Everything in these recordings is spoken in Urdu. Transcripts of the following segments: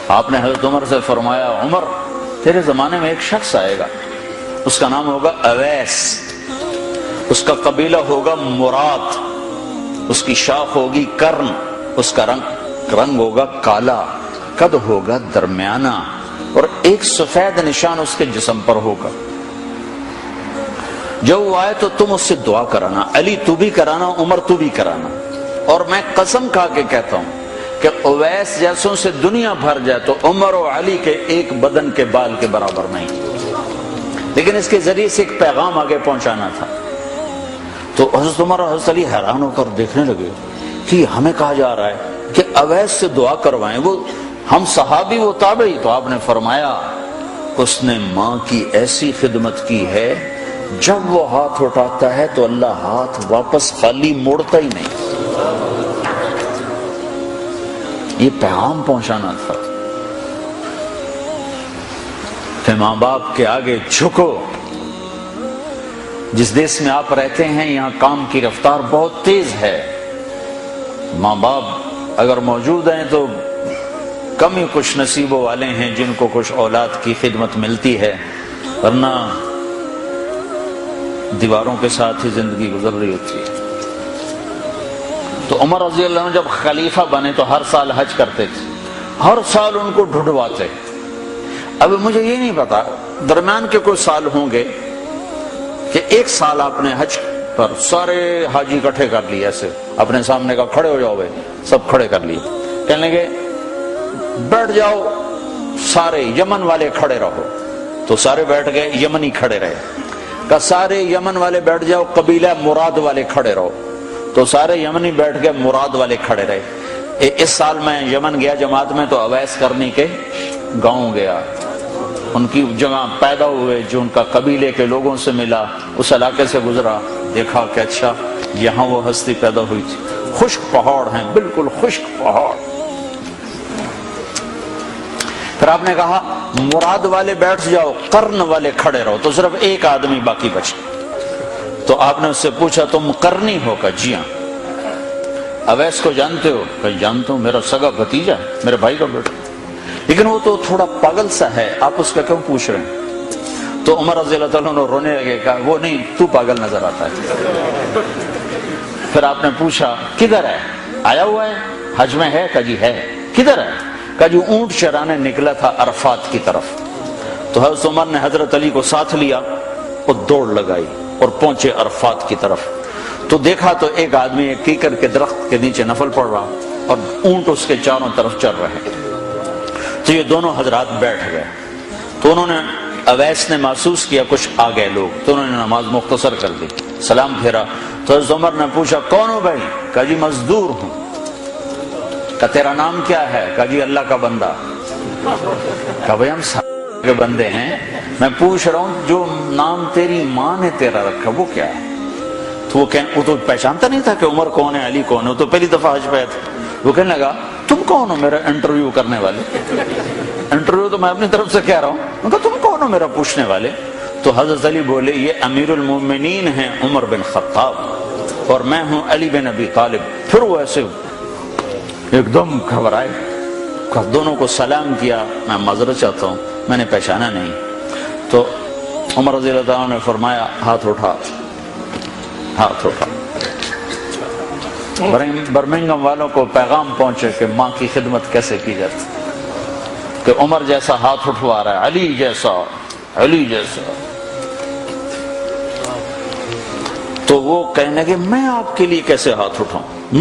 آپ نے حضرت عمر سے فرمایا عمر تیرے زمانے میں ایک شخص آئے گا، اس کا نام ہوگا اویس، اس کا قبیلہ ہوگا مراد، اس کی شاخ ہوگی کرن، اس کا رنگ ہوگا کالا، قد ہوگا درمیانہ، اور ایک سفید نشان اس کے جسم پر ہوگا۔ جب وہ آئے تو تم اس سے دعا کرانا، علی تو بھی کرانا، عمر تو بھی کرانا، اور میں قسم کھا کے کہتا ہوں کہ اویس جیسوں سے دنیا بھر جائے تو عمر و علی کے ایک بدن کے بال کے برابر نہیں، لیکن اس کے ذریعے سے ایک پیغام آگے پہنچانا تھا۔ تو حضرت عمر اور حضرت علی حیران ہو کر دیکھنے لگے کہ ہمیں کہا جا رہا ہے کہ اویس سے دعا کروائیں، وہ ہم صحابی وہ تابعی۔ تو آپ نے فرمایا اس نے ماں کی ایسی خدمت کی ہے، جب وہ ہاتھ اٹھاتا ہے تو اللہ ہاتھ واپس خالی موڑتا ہی نہیں۔ یہ پیغام پہنچانا تھا کہ ماں باپ کے آگے جھکو۔ جس دیش میں آپ رہتے ہیں یہاں کام کی رفتار بہت تیز ہے، ماں باپ اگر موجود ہیں تو کم ہی کچھ نصیبوں والے ہیں جن کو کچھ اولاد کی خدمت ملتی ہے، ورنہ دیواروں کے ساتھ ہی زندگی گزر رہی ہوتی ہے۔ تو عمر رضی اللہ عنہ جب خلیفہ بنے تو ہر سال حج کرتے تھے، ہر سال ان کو ڈھونڈواتے۔ اب مجھے یہ نہیں پتا درمیان کے کوئی سال ہوں گے کہ ایک سال آپ نے حج پر سارے حاجی اکٹھے کر لیے، ایسے اپنے سامنے کا کھڑے ہو جاؤ بھائی، سب کھڑے کر لیے، کہنے لگے بیٹھ جاؤ سارے یمن والے کھڑے رہو، تو سارے بیٹھ گئے، یمنی کھڑے رہے، کہ سارے یمن والے بیٹھ جاؤ، قبیلہ مراد والے کھڑے رہو، تو سارے یمنی بیٹھ گئے، مراد والے کھڑے رہے۔ اس سال میں یمن گیا جماعت میں تو اویس کرنی کے گاؤں گیا، ان کی جگہ پیدا ہوئے، جو ان کا قبیلے کے لوگوں سے ملا، اس علاقے سے گزرا، دیکھا کہ اچھا یہاں وہ ہستی پیدا ہوئی تھی، خشک پہاڑ ہیں، بالکل خشک پہاڑ۔ پھر آپ نے کہا مراد والے بیٹھ جاؤ، قرن والے کھڑے رہو، تو صرف ایک آدمی باقی بچ گیا۔ تو آپ نے اس سے پوچھا تم قرنی ہو؟ کہ جی ہاں۔ اویس کو جانتے ہو؟ کہ جانتا ہوں، میرا سگا بھتیجا ہے، میرے بھائی کا بیٹا، لیکن وہ تو تھوڑا پاگل سا ہے، آپ اس کا کیوں پوچھ رہے ہیں؟ تو عمر رضی اللہ تعالیٰ عنہ رونے لگے، کہا وہ نہیں، تو پاگل نظر آتا ہے۔ پھر آپ نے پوچھا کدھر ہے؟ آیا ہوا ہے حج میں ہے؟ کہ جی ہے۔ کدھر ہے؟ کہ جی اونٹ چرانے نکلا تھا عرفات کی طرف۔ تو حضرت عمر نے حضرت علی کو ساتھ لیا اور دوڑ لگائی اور پہنچے عرفات کی طرف، تو دیکھا تو ایک آدمی ایک کیکر کے درخت کے نیچے نفل پڑھ رہا اور اونٹ اس کے چاروں طرف چل رہے۔ تو یہ دونوں حضرات بیٹھ گئے، تو انہوں نے اویس نے محسوس کیا کچھ آ گئے لوگ، تو انہوں نے نماز مختصر کر دی، سلام پھیرا۔ تو حضرت عمر نے پوچھا کون ہو بھائی؟ کہا جی مزدور ہوں۔ کہا تیرا نام کیا ہے؟ کہا جی اللہ کا بندہ۔ کہا بھائی ہم کے بندے ہیں، میں پوچھ رہا ہوں جو نام تیری ماں نے تیرا رکھا وہ کیا ہے؟ تو وہ تو پہچانتا نہیں تھا کہ عمر کون ہے، علی کون ہے، وہ تو پہلی دفعہ حج پہ آیا تھا۔ وہ کہنے لگا تم کون ہو میرا انٹرویو کرنے والے؟ انٹرویو تو میں اپنی طرف سے کہہ رہا ہوں۔ میں کہا تم کون ہو میرا پوچھنے والے؟ تو حضرت علی بولے یہ امیر المومنین ہیں عمر بن خطاب، اور میں ہوں علی بن ابی طالب۔ پھر وہ ایسے ایک دم گھبرائے، دونوں کو سلام کیا، میں معذرت چاہتا ہوں میں نے پہچانا نہیں۔ تو عمر رضی اللہ عنہ نے فرمایا ہاتھ اٹھا، ہاتھ اٹھا۔ برمنگھم والوں کو پیغام پہنچے کہ ماں کی خدمت کیسے کی جاتی، کہ عمر جیسا ہاتھ اٹھوا رہا ہے، علی جیسا، علی جیسا۔ تو وہ کہنے لگے میں آپ کے لیے کیسے ہاتھ اٹھاؤں،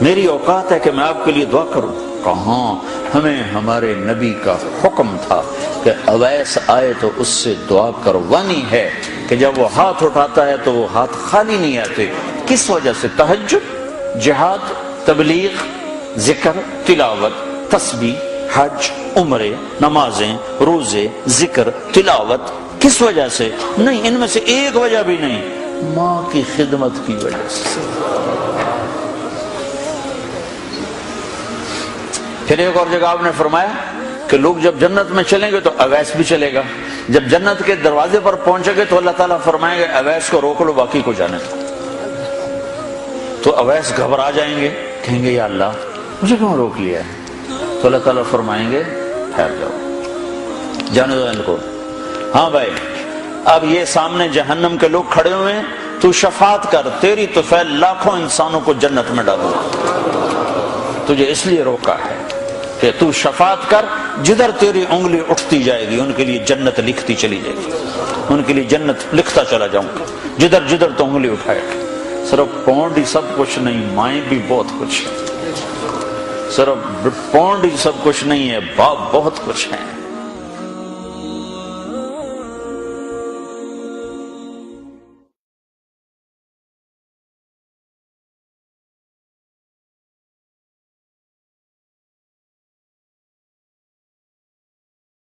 میری اوقات ہے کہ میں آپ کے لیے دعا کروں؟ کہاں، ہمیں ہمارے نبی کا حکم تھا کہ اویس آئے تو اس سے دعا کروانی ہے، کہ جب وہ ہاتھ اٹھاتا ہے تو وہ ہاتھ خالی نہیں آتے۔ کس وجہ سے؟ تہجد، جہاد، تبلیغ، ذکر، تلاوت، تسبیح، حج، عمرے، نمازیں، روزے، ذکر، تلاوت۔ کس وجہ سے؟ نہیں، ان میں سے ایک وجہ بھی نہیں، ماں کی خدمت کی وجہ سے۔ پھر ایک اور جگہ آپ نے فرمایا کہ لوگ جب جنت میں چلیں گے تو اویس بھی چلے گا، جب جنت کے دروازے پر پہنچے گے تو اللہ تعالیٰ فرمائے گا اویس کو روک لو باقی کو جانے دو۔ تو اویس گھبرا جائیں گے، کہیں گے یا اللہ مجھے کیوں روک لیا ہے؟ تو اللہ تعالیٰ فرمائیں گے ٹھہر جاؤ، جانے دو ان کو۔ ہاں بھائی اب یہ سامنے جہنم کے لوگ کھڑے ہوئے ہیں، تو شفاعت کر، تیری طفیل لاکھوں انسانوں کو جنت میں ڈالو، تجھے اس لیے روکا ہے کہ تو شفاعت کر، جدھر تیری انگلی اٹھتی جائے گی ان کے لیے جنت لکھتی چلی جائے گی، ان کے لیے جنت لکھتا چلا جاؤں گا جدھر جدھر تو انگلی اٹھائے گا۔ صرف پونڈ ہی سب کچھ نہیں، مائیں بھی بہت کچھ ہے، صرف پونڈ ہی سب کچھ نہیں ہے، باپ بہت کچھ ہے۔